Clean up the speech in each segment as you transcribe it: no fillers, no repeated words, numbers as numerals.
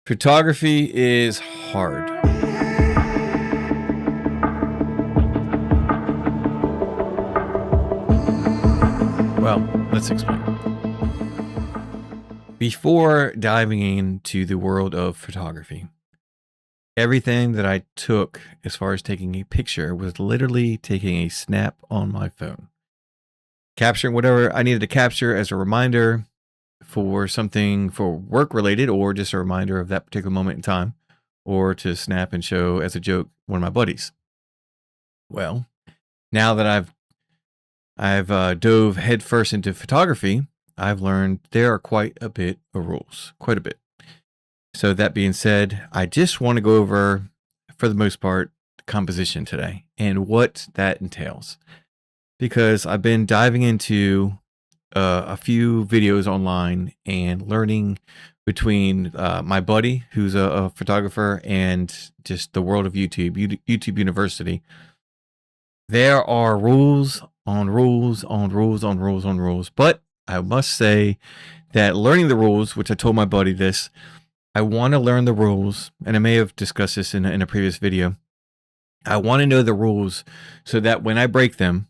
Photography is hard. Well, let's explain. Before diving into the world of photography, everything that I took as far as taking a picture was literally taking a snap on my phone, capturing whatever I needed to capture as a reminder for something for work related or just a reminder of that particular moment in time, or to snap and show as a joke one of my buddies. Well, now that I've dove headfirst into photography, I've learned there are quite a bit of rules, quite a bit. So that being said, I just want to go over, for the most part, composition today and what that entails. Because I've been diving into a few videos online and learning between my buddy, who's a photographer, and just the world of YouTube University. There are rules on rules on rules on rules on rules. But I must say that learning the rules, which I told my buddy this, I want to learn the rules, and I may have discussed this in a previous video. I want to know the rules so that when I break them,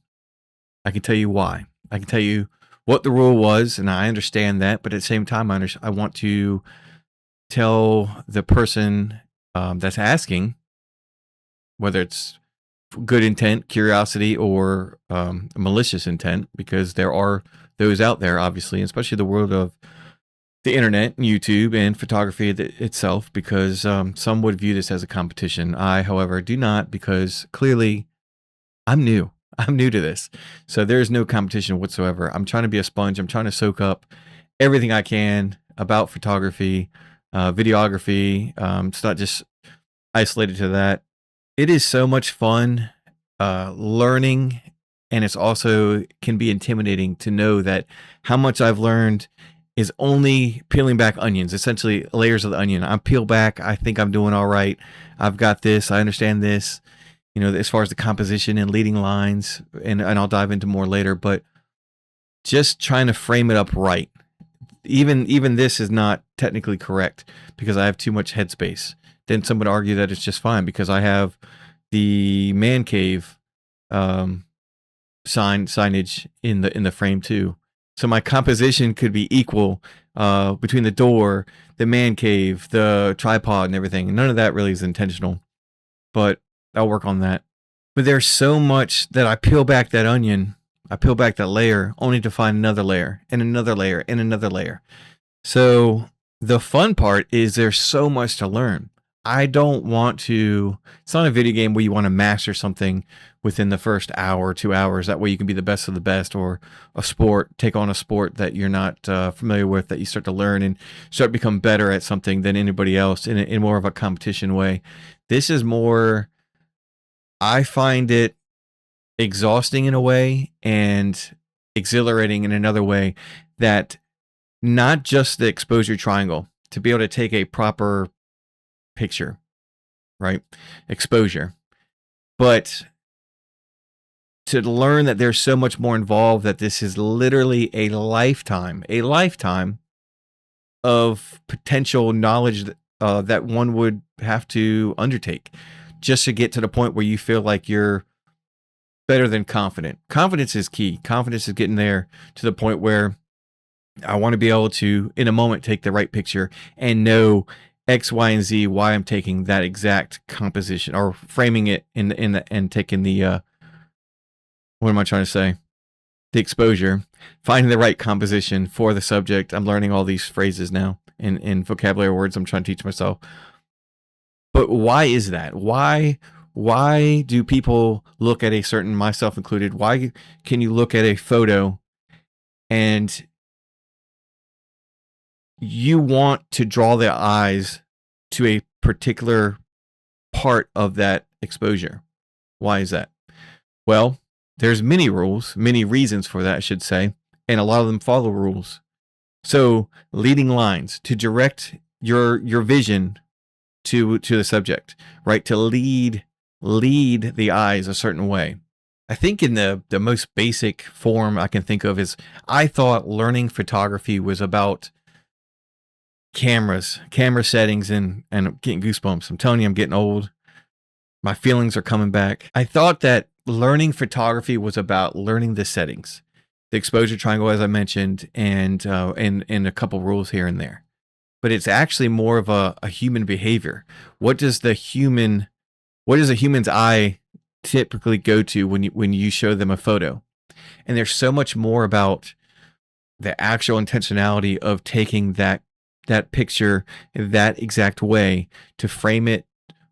I can tell you why. I can tell you what the rule was, and I understand that. But at the same time, I want to tell the person that's asking, whether it's good intent, curiosity, or malicious intent, because there are those out there, obviously, especially the world of the internet and YouTube and photography itself, because some would view this as a competition. I, however, do not, because clearly I'm new. I'm new to this. So there's no competition whatsoever. I'm trying to be a sponge. I'm trying to soak up everything I can about photography, videography. It's not just isolated to that. It is so much fun learning, and it's also can be intimidating to know that how much I've learned is only peeling back onions, essentially layers of the onion. I'm peeled back. I think I'm doing all right. I've got this. I understand this, as far as the composition and leading lines, and I'll dive into more later, but just trying to frame it up right. Even this is not technically correct because I have too much headspace. Then some would argue that it's just fine because I have the man cave signage in the frame too. So my composition could be equal between the door, the man cave, the tripod, and everything. None of that really is intentional, but I'll work on that. But there's so much that I peel back that onion, I peel back that layer, only to find another layer and another layer and another layer. So the fun part is there's so much to learn. I don't want to, it's not a video game where you want to master something within the first hour, 2 hours. That way you can be the best of the best, or a sport, take on a sport that you're not familiar with, that you start to learn and start to become better at something than anybody else in more of a competition way. This is more, I find it exhausting in a way and exhilarating in another way, that not just the exposure triangle, to be able to take a proper picture, right? Exposure. But to learn that there's so much more involved, that this is literally a lifetime of potential knowledge that one would have to undertake just to get to the point where you feel like you're better than confident. Confidence is key. Confidence is getting there to the point where I want to be able to, in a moment, take the right picture and know X, Y, and Z, why I'm taking that exact composition, or framing it and taking the, what am I trying to say? The exposure, finding the right composition for the subject. I'm learning all these phrases now in vocabulary words I'm trying to teach myself. But why is that? Why do people look at a certain, myself included, why can you look at a photo and you want to draw their eyes to a particular part of that exposure? Why is that? Well, there's many rules, many reasons for that, I should say, and a lot of them follow rules. So leading lines to direct your vision to the subject, right? To lead the eyes a certain way. I think in the most basic form I can think of is, I thought learning photography was about camera settings, and I'm getting goosebumps. I'm telling you, I'm getting old. My feelings are coming back. I thought that learning photography was about learning the settings, the exposure triangle, as I mentioned, and a couple rules here and there. But it's actually more of a human behavior. What does a human's eye typically go to when you show them a photo? And there's so much more about the actual intentionality of taking that picture in that exact way to frame it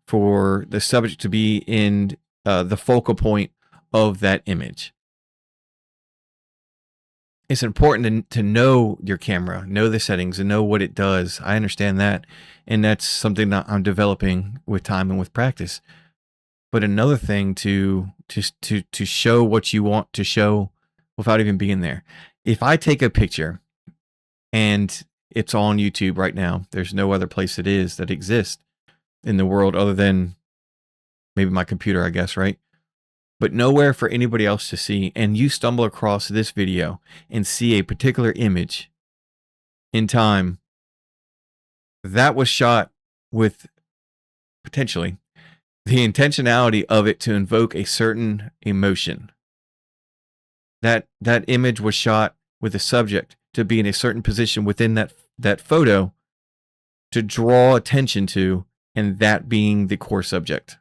for the subject to be in the focal point of that image. It's important to know your camera, know the settings, and know what it does. I understand that, and that's something that I'm developing with time and with practice. But another thing to show what you want to show without even being there. If I take a picture and it's on YouTube right now, there's no other place it is that exists in the world other than maybe my computer, I guess, right? But nowhere for anybody else to see. And you stumble across this video and see a particular image in time that was shot with potentially the intentionality of it to invoke a certain emotion. That image was shot with the subject to be in a certain position within that photo to draw attention to, and that being the core subject.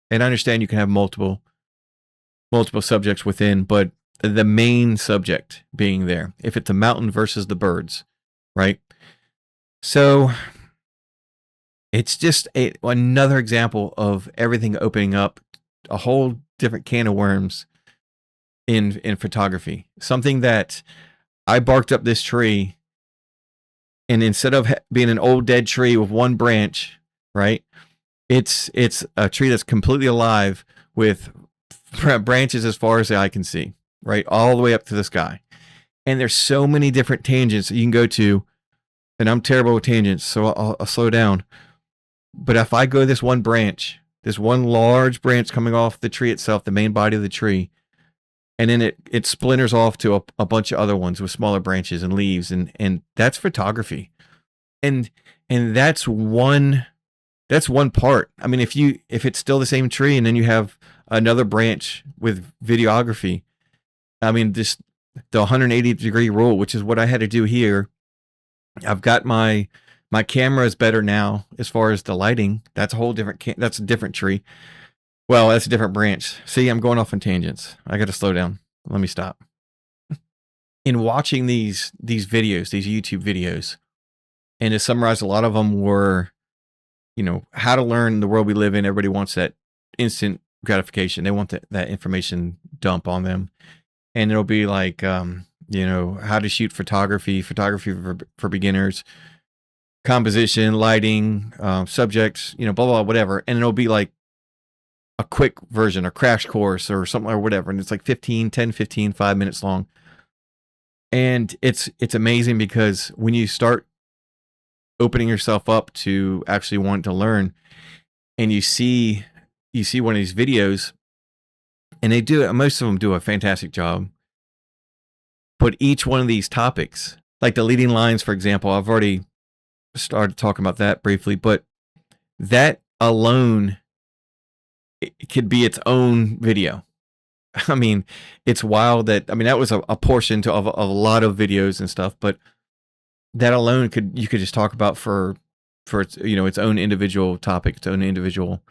And I understand you can have multiple subjects within, but the main subject being there. If it's a mountain versus the birds, right? So it's just another example of everything opening up a whole different can of worms in photography. Something that I barked up this tree, and instead of being an old dead tree with one branch, right? It's a tree that's completely alive with branches as far as the eye can see, right? All the way up to the sky. And there's so many different tangents that you can go to, and I'm terrible with tangents, so I'll slow down. But if I go this one branch, this one large branch coming off the tree itself, the main body of the tree, and then it splinters off to a bunch of other ones with smaller branches and leaves, and that's photography. And that's one part. I mean, if it's still the same tree and then you have another branch with videography, I mean, just the 180-degree rule, which is what I had to do here. I've got my camera is better now as far as the lighting. That's a whole different that's a different tree. Well, that's a different branch. See, I'm going off on tangents. I got to slow down. Let me stop. In watching these videos, these YouTube videos, and to summarize, a lot of them were, how to learn the world we live in. Everybody wants that instant gratification. They want that information dump on them. And it'll be like, how to shoot photography for beginners, composition, lighting, subjects, blah, blah, whatever. And it'll be like a quick version, a crash course or something or whatever. And it's like 5 minutes long. And it's amazing because when you start opening yourself up to actually want to learn, and you see one of these videos, and most of them do a fantastic job. But each one of these topics, like the leading lines, for example, I've already started talking about that briefly, but that alone, it could be its own video. I mean, it's wild that was a portion of a lot of videos and stuff, but that alone you could just talk about for its, its own individual topic, its own individual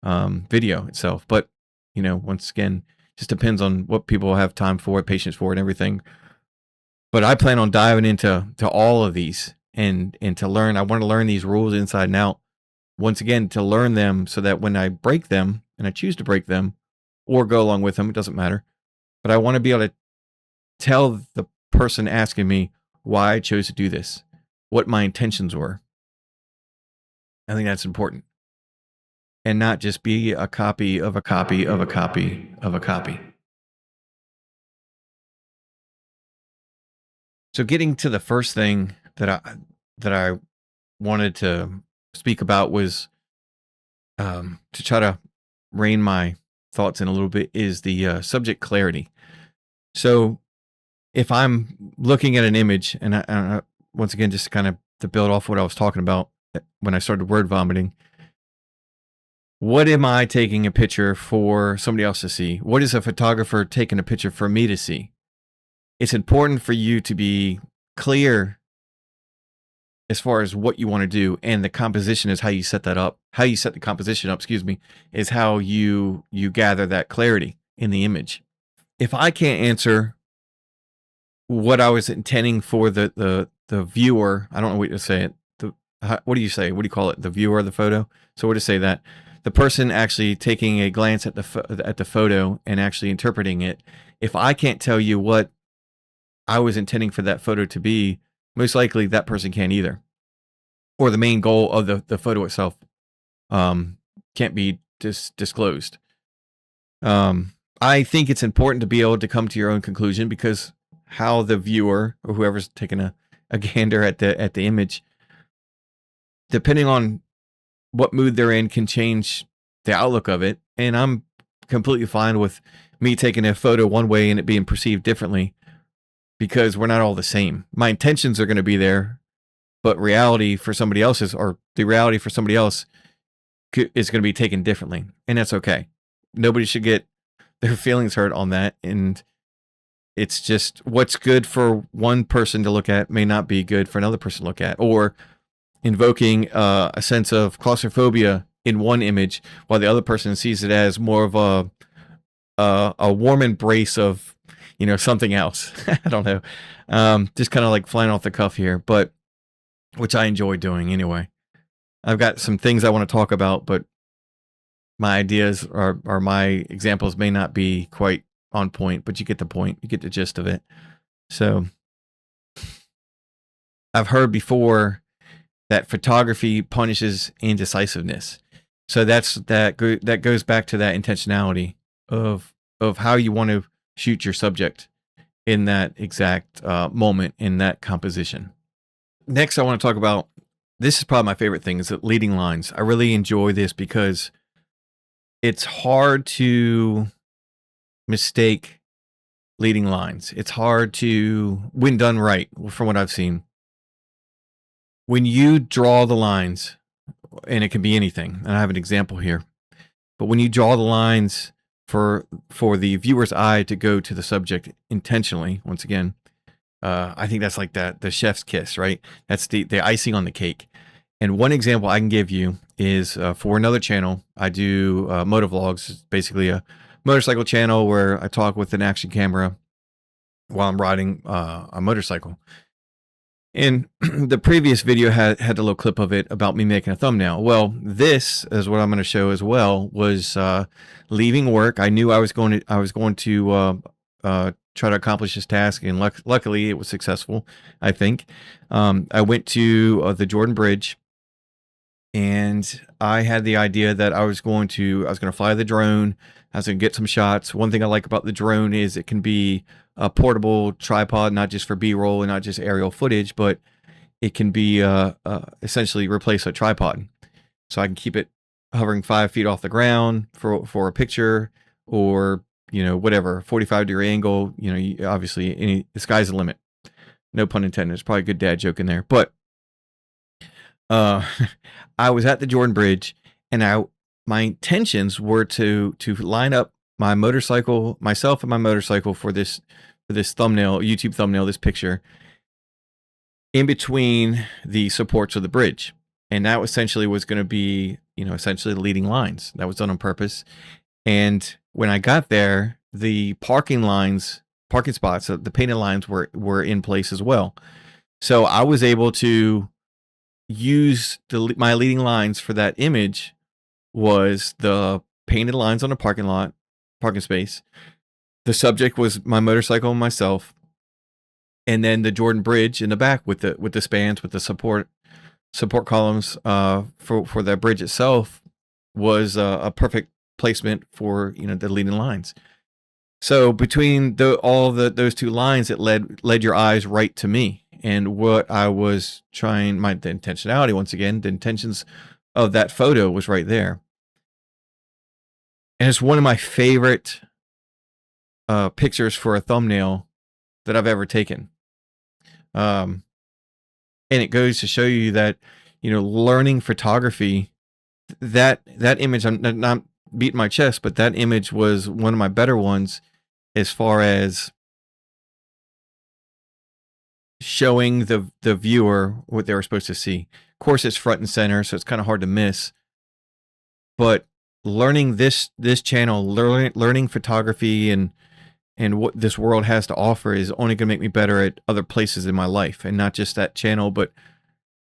video itself. But, once again, just depends on what people have time for, patience for, and everything. But I plan on diving into all of these and to learn. I want to learn these rules inside and out. Once again, to learn them so that when I break them, and I choose to break them or go along with them, it doesn't matter. But I want to be able to tell the person asking me why I chose to do this, what my intentions were. I think that's important. And not just be a copy of a copy of a copy of a copy. So getting to the first thing that I wanted to speak about was to try to rein my thoughts in a little bit is the subject clarity. So if I'm looking at an image, and I once again, just to kind of to build off what I was talking about when I started word vomiting. What am I taking a picture for somebody else to see? What is a photographer taking a picture for me to see? It's important for you to be clear as far as what you want to do, and the composition is how you set that up. How you set the composition up, excuse me, is how you gather that clarity in the image. If I can't answer what I was intending for the viewer, I don't know what to say it. What do you say? What do you call it? The viewer of the photo. So what to say that the person actually taking a glance at the photo and actually interpreting it. If I can't tell you what I was intending for that photo to be, most likely that person can't either. Or the main goal of the photo itself can't be disclosed. I think it's important to be able to come to your own conclusion, because how the viewer or whoever's taking a gander at the image, depending on what mood they're in, can change the outlook of it. And I'm completely fine with me taking a photo one way and it being perceived differently, because we're not all the same. My intentions are going to be there, but reality for somebody else is going to be taken differently. And that's okay. Nobody should get their feelings hurt on that. And it's just what's good for one person to look at may not be good for another person to look at, or invoking a sense of claustrophobia in one image while the other person sees it as more of a warm embrace of, something else. I don't know. Just kind of like flying off the cuff here, but which I enjoy doing anyway. I've got some things I want to talk about, but my ideas or my examples may not be quite on point, but you get the point. You get the gist of it. So I've heard before that photography punishes indecisiveness. So that goes back to that intentionality of how you want to shoot your subject in that exact moment, in that composition. Next, I want to talk about, this is probably my favorite thing, is leading lines. I really enjoy this because it's hard to mistake leading lines. It's hard to, when done right, from what I've seen. When you draw the lines, and it can be anything, and I have an example here, but when you draw the lines for the viewer's eye to go to the subject intentionally, once again, I think that's like the chef's kiss, right? That's the icing on the cake. And one example I can give you is for another channel. I do motovlogs. It's basically a motorcycle channel where I talk with an action camera while I'm riding a motorcycle. And the previous video had a little clip of it about me making a thumbnail. Well, this is what I'm going to show as well, was leaving work. I knew I was going to try to accomplish this task, and luckily it was successful, I think. I went to the Jordan Bridge, and I had the idea that I was going to fly the drone. I was going to get some shots. One thing I like about the drone is it can be a portable tripod, not just for B-roll and not just aerial footage, but it can be essentially replace a tripod. So I can keep it hovering 5 feet off the ground for a picture, or whatever, 45-degree angle. Obviously the sky's the limit. No pun intended. There's probably a good dad joke in there, but I was at the Jordan Bridge, and my intentions were to line up myself and my motorcycle for this thumbnail, YouTube thumbnail, this picture, in between the supports of the bridge. And that essentially was going to be, essentially the leading lines. That was done on purpose. And when I got there, the parking spots, the painted lines were in place as well. So I was able to use my leading lines for that image was the painted lines on a parking space. The subject was my motorcycle and myself, and then the Jordan Bridge in the back with the spans, with the support columns for that bridge itself was a perfect placement for the leading lines. So between those two lines, it led your eyes right to me, and what I was trying, the intentionality, once again, the intentions of that photo was right there. And it's one of my favorite pictures for a thumbnail that I've ever taken. And it goes to show you that, learning photography, that image, I'm not beating my chest, but that image was one of my better ones as far as showing the viewer what they were supposed to see. Of course, it's front and center, so it's kind of hard to miss. But learning this channel, learning photography and what this world has to offer is only going to make me better at other places in my life, and not just that channel, but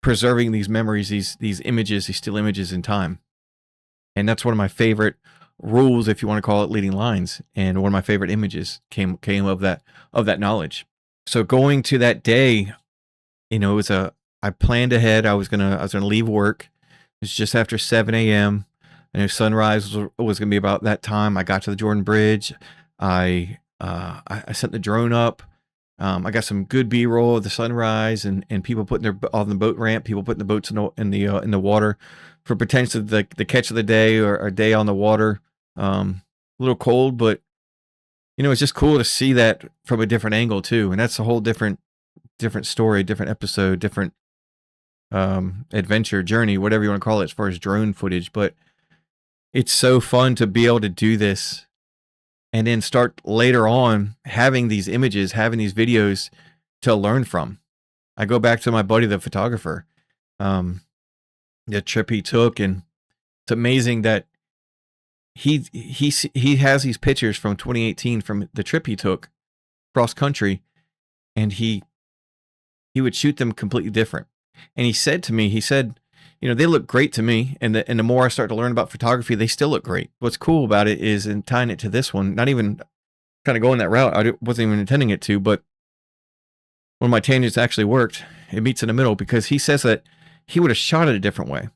preserving these memories, these images, these still images in time. And that's one of my favorite rules, if you want to call it, leading lines. And one of my favorite images came of that knowledge. So going to that day, it was I planned ahead. I was gonna leave work. It was just after 7 a.m. I knew sunrise was gonna be about that time. I got to the Jordan Bridge. I sent the drone up. I got some good B-roll of the sunrise and people putting on the boat ramp, people putting the boats in the water for potentially the catch of the day or a day on the water. A little cold, but it's just cool to see that from a different angle too. And that's a whole different story, different episode, different adventure, journey, whatever you want to call it, as far as drone footage. But it's so fun to be able to do this and then start later on having these images, having these videos to learn from. I go back to my buddy, the photographer, the trip he took, and it's amazing that he has these pictures from 2018 from the trip he took cross country, and he would shoot them completely different. And he said to me, they look great to me, and the more I start to learn about photography, they still look great. What's cool about it is, in tying it to this one, not even kind of going that route, I wasn't even intending it to, but when my tangents actually worked, it meets in the middle, because he says that he would have shot it a different way.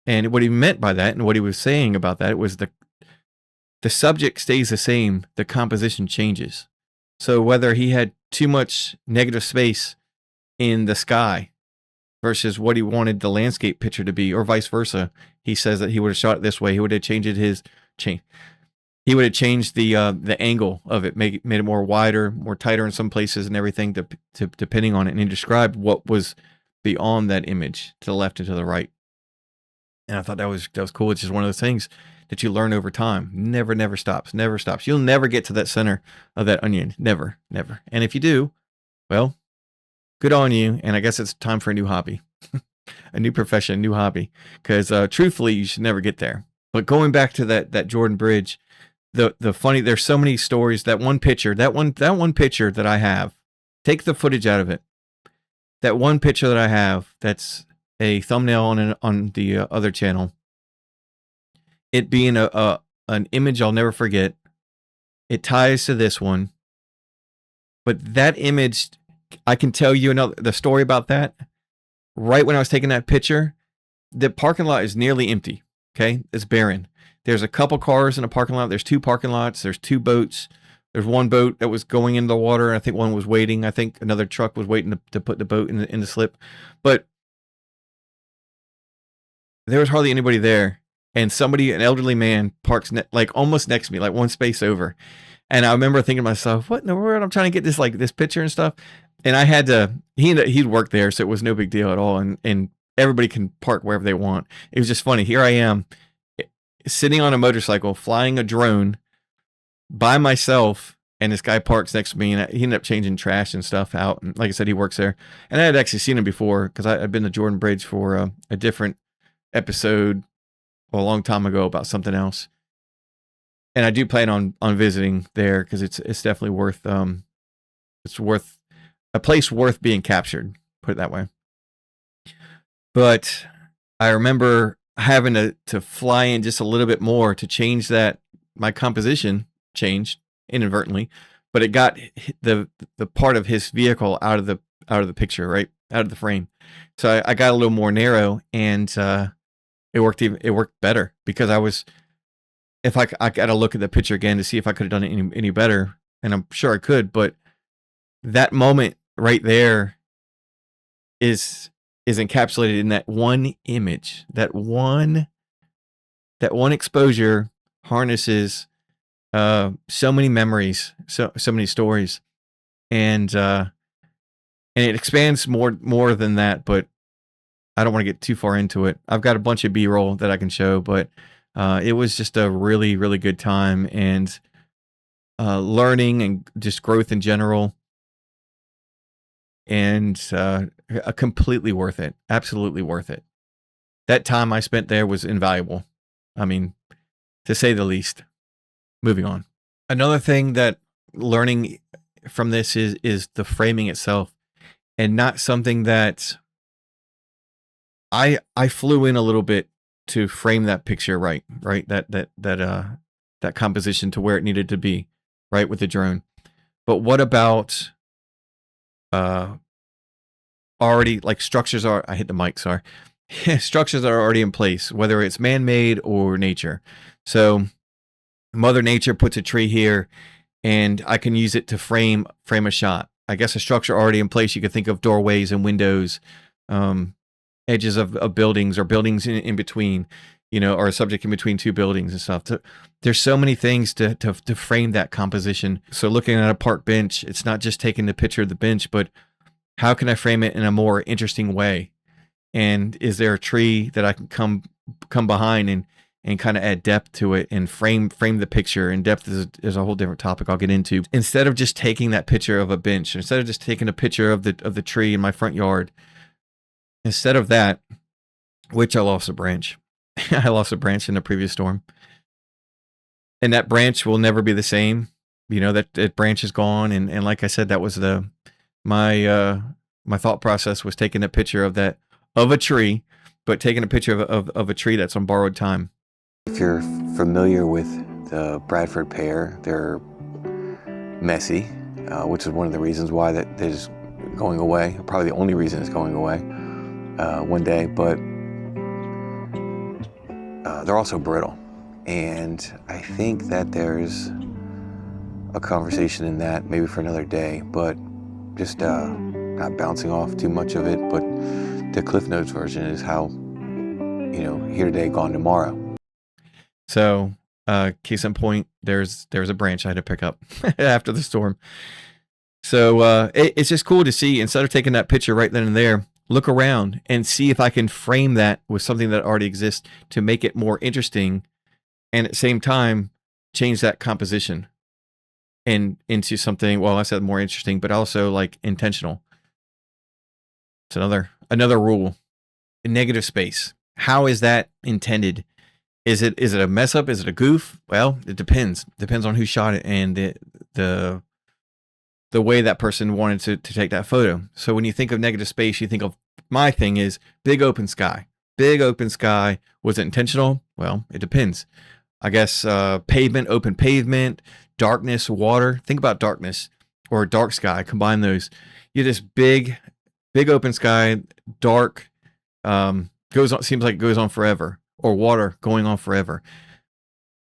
And what he meant by that, and what he was saying about that, was the subject stays the same, the composition changes. So whether he had too much negative space in the sky versus what he wanted the landscape picture to be, or vice versa, he says that he would have shot it this way. He would have changed he would have changed the angle of it, made it more wider, more tighter in some places, and everything to depending on it. And he described what was beyond that image, to the left and to the right. And I thought that was cool. It's just one of those things that you learn over time. Never stops. You'll never get to that center of that onion. Never. And if you do, well, good on you. And I guess it's time for a new hobby, a new profession, a new hobby. Because truthfully, you should never get there. But going back to that Jordan Bridge, the funny, there's so many stories. That one picture that I have, take the footage out of it. That one picture that I have, that's a thumbnail on the other channel. It being an image I'll never forget. It ties to this one, but that image, I can tell you the story about that. Right when I was taking that picture, the parking lot is nearly empty. Okay, it's barren. There's a couple cars in a parking lot. There's 2 parking lots. There's 2 boats. There's one boat that was going into the water. I think one was waiting. I think another truck was waiting to put the boat in the slip. But there was hardly anybody there. And an elderly man, parks almost next to me, like one space over. And I remember thinking to myself, what in the world? I'm trying to get this picture and stuff. And I had to, he'd worked there, so it was no big deal at all. And everybody can park wherever they want. It was just funny. Here I am, sitting on a motorcycle, flying a drone by myself, and this guy parks next to me, and he ended up changing trash and stuff out. And like I said, he works there. And I had actually seen him before, because I'd been to Jordan Bridge for a different episode a long time ago about something else. And I do plan on visiting there, because it's definitely worth a place worth being captured, put it that way. But I remember having to fly in just a little bit more to change that. My composition changed inadvertently, but it got the part of his vehicle out of the picture, right out of the frame. So I got a little more narrow, and it worked better, because I got to look at the picture again to see if I could have done it any better, and I'm sure I could. But that moment right there is encapsulated in that one image. That one exposure harnesses so many memories, so many stories. And And it expands more than that, but I don't want to get too far into it. I've got a bunch of B-roll that I can show, but it was just a really, really good time, and learning and just growth in general, and completely worth it. Absolutely worth it. That time I spent there was invaluable. I mean, to say the least. Moving on. Another thing that learning from this is the framing itself, and not something that I flew in a little bit to frame that picture right, that composition to where it needed to be, right, with the drone. But what about already, like, structures are, I hit the mic, sorry. Structures are already in place, whether it's man-made or nature. So Mother Nature puts a tree here, and I can use it to frame a shot. I guess a structure already in place. You could think of doorways and windows, edges of buildings, or buildings in between, or a subject in between two buildings and stuff. There's so many things to frame that composition. So looking at a park bench, it's not just taking the picture of the bench, but how can I frame it in a more interesting way? And is there a tree that I can come behind and kind of add depth to it and frame the picture? And depth is a whole different topic I'll get into. Instead of just taking that picture of a bench, instead of just taking a picture of the tree in my front yard, instead of that, which I lost a branch. I lost a branch in the previous storm. And that branch will never be the same. That branch is gone. And like I said, that was my thought process was taking a picture of a tree, but taking a picture of a tree that's on borrowed time. If you're familiar with the Bradford pear, they're messy, which is one of the reasons why that is going away. Probably the only reason it's going away one day, but they're also brittle. And I think that there's a conversation in that, maybe for another day, but just not bouncing off too much of it. But the Cliff Notes version is how, here today, gone tomorrow. So, case in point, there's a branch I had to pick up after the storm. So it's just cool to see, instead of taking that picture right then and there, look around and see if I can frame that with something that already exists to make it more interesting, and at the same time change that composition and into something, well, I said more interesting, but also like intentional. It's another rule. Negative space. How is that intended? Is it a mess up? Is it a goof? Well, it depends. Depends on who shot it and the way that person wanted to take that photo. So when you think of negative space, you think of, my thing is big open sky. Big open sky. Was it intentional? Well, it depends. I guess pavement, open pavement, darkness, water. Think about darkness or dark sky. Combine those. You just big open sky, dark, goes on, seems like it goes on forever, or water going on forever.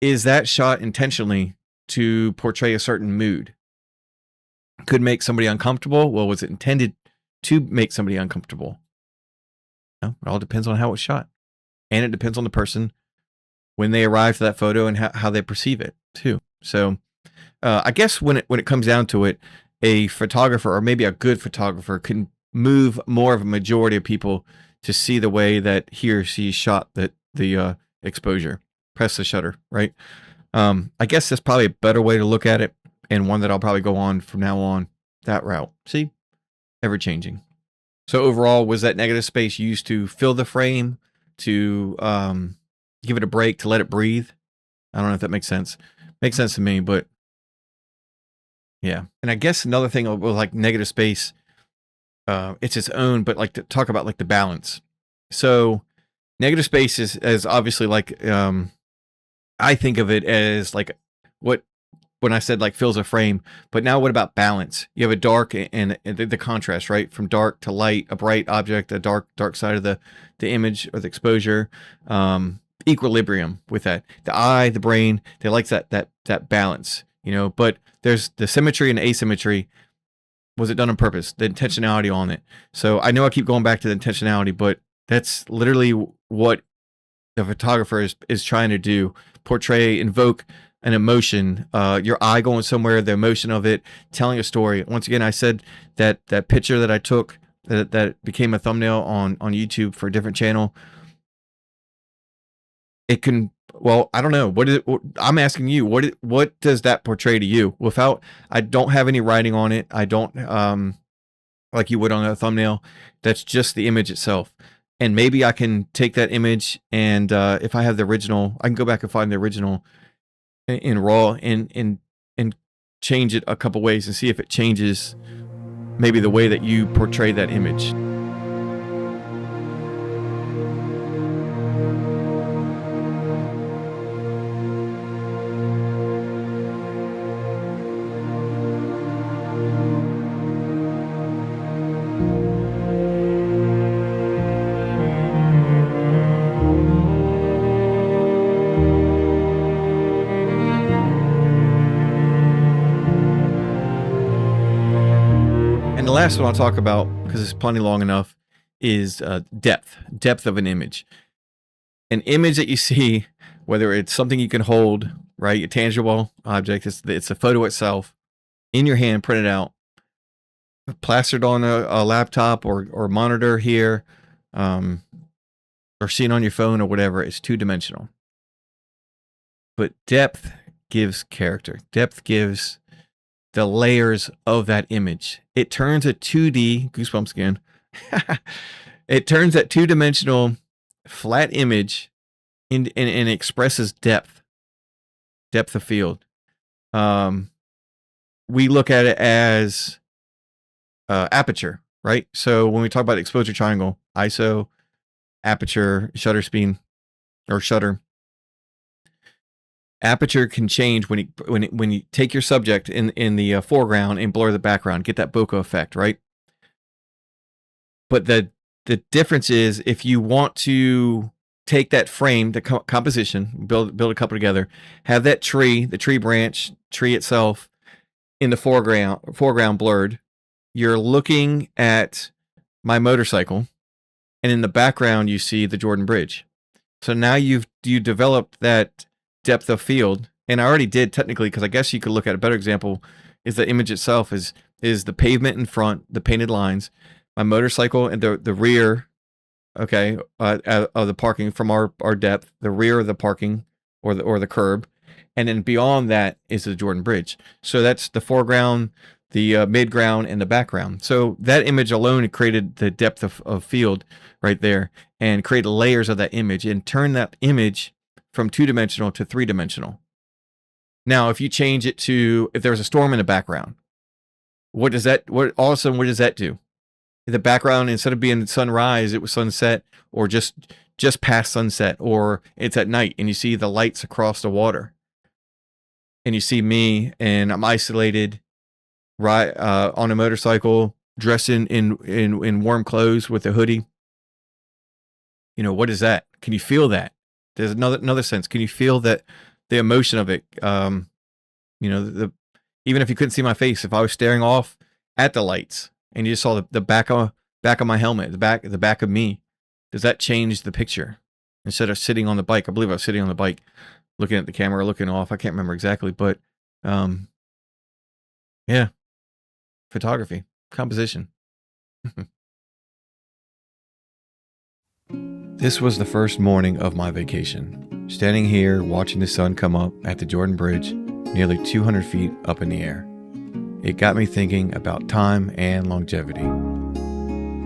Is that shot intentionally to portray a certain mood? Could make somebody uncomfortable. Well, was it intended to make somebody uncomfortable? No, it all depends on how it's shot. And it depends on the person when they arrive to that photo and how they perceive it too. So I guess when it comes down to it, a photographer, or maybe a good photographer, can move more of a majority of people to see the way that he or she shot the exposure. Press the shutter, right? I guess that's probably a better way to look at it, and one that I'll probably go on from now on, that route. See? Ever changing. So overall, was that negative space used to fill the frame, to give it a break, to let it breathe? I don't know if that makes sense. Makes sense to me, but yeah. And I guess another thing with like negative space, it's its own, but like to talk about like the balance. So negative space is obviously like, I think of it as like when I said like fills a frame, but now what about balance? You have a dark and the contrast, right? From dark to light, a bright object, a dark side of the image or the exposure, equilibrium with that. The eye, the brain, they like that balance, but there's the symmetry and asymmetry. Was it done on purpose? The intentionality on it. So I know I keep going back to the intentionality, but that's literally what the photographer is trying to do. Portray, invoke an emotion, your eye going somewhere, the emotion of it, telling a story. Once again, I said that picture that I took that became a thumbnail on YouTube for a different channel. It can, well, I don't know. I'm asking you, what does that portray to you? I don't have any writing on it. I don't, like you would on a thumbnail. That's just the image itself. And maybe I can take that image and, if I have the original, I can go back and find the original in RAW and change it a couple ways and see if it changes maybe the way that you portray that image. And the last one I'll talk about, because it's plenty long enough, is depth of an image. An image that you see, whether it's something you can hold, right, a tangible object, it's a photo itself, in your hand, printed out, plastered on a laptop or monitor here, or seen on your phone or whatever, it's two-dimensional. But depth gives character. Depth gives the layers of that image. It turns a 2D, goosebumps again. It turns that two-dimensional flat image and expresses depth of field. We look at it as aperture, right? So when we talk about exposure triangle, ISO, aperture, shutter speed, or shutter, aperture can change when you take your subject in the foreground and blur the background, get that bokeh effect, right? But the difference is, if you want to take that frame, the composition, build a couple together, have that tree, the tree branch, tree itself in the foreground blurred, you're looking at my motorcycle, and in the background you see the Jordan Bridge. So now you developed that depth of field, and I already did technically, because I guess you could look at a better example is the image itself is the pavement in front, the painted lines, my motorcycle, and the rear, okay, of the parking from our depth, the rear of the parking or the curb, and then beyond that is the Jordan Bridge. So that's the foreground, the midground, and the background. So that image alone created the depth of field right there, and created layers of that image, and turned that image from two-dimensional to three-dimensional. Now, if you change it to, if there's a storm in the background, what does that do? The background, instead of being sunrise, it was sunset, or just past sunset, or it's at night and you see the lights across the water, and you see me, and I'm isolated, right, on a motorcycle, dressed in warm clothes with a hoodie. You know, what is that? Can you feel that? There's another sense. Can you feel that, the emotion of it? You know, even if you couldn't see my face, if I was staring off at the lights and you just saw the back of my helmet, the back of me, does that change the picture? Instead of sitting on the bike, I believe I was sitting on the bike, looking at the camera, looking off. I can't remember exactly, but yeah, photography, composition. This was the first morning of my vacation, standing here watching the sun come up at the Jordan Bridge, nearly 200 feet up in the air. It got me thinking about time and longevity.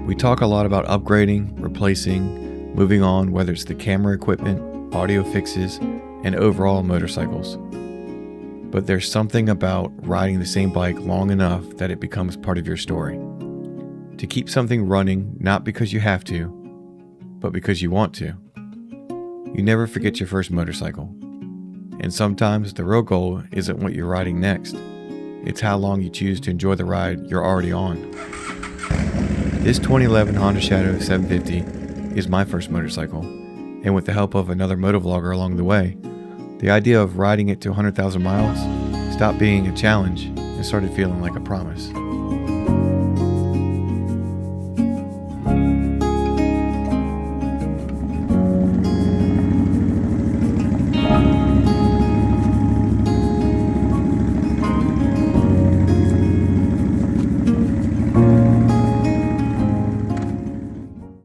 We talk a lot about upgrading, replacing, moving on, whether it's the camera equipment, audio fixes, and overall motorcycles. But there's something about riding the same bike long enough that it becomes part of your story. To keep something running, not because you have to, but because you want to. You never forget your first motorcycle. And sometimes the real goal isn't what you're riding next. It's how long you choose to enjoy the ride you're already on. This 2011 Honda Shadow 750 is my first motorcycle, and with the help of another motovlogger along the way, the idea of riding it to 100,000 miles stopped being a challenge and started feeling like a promise.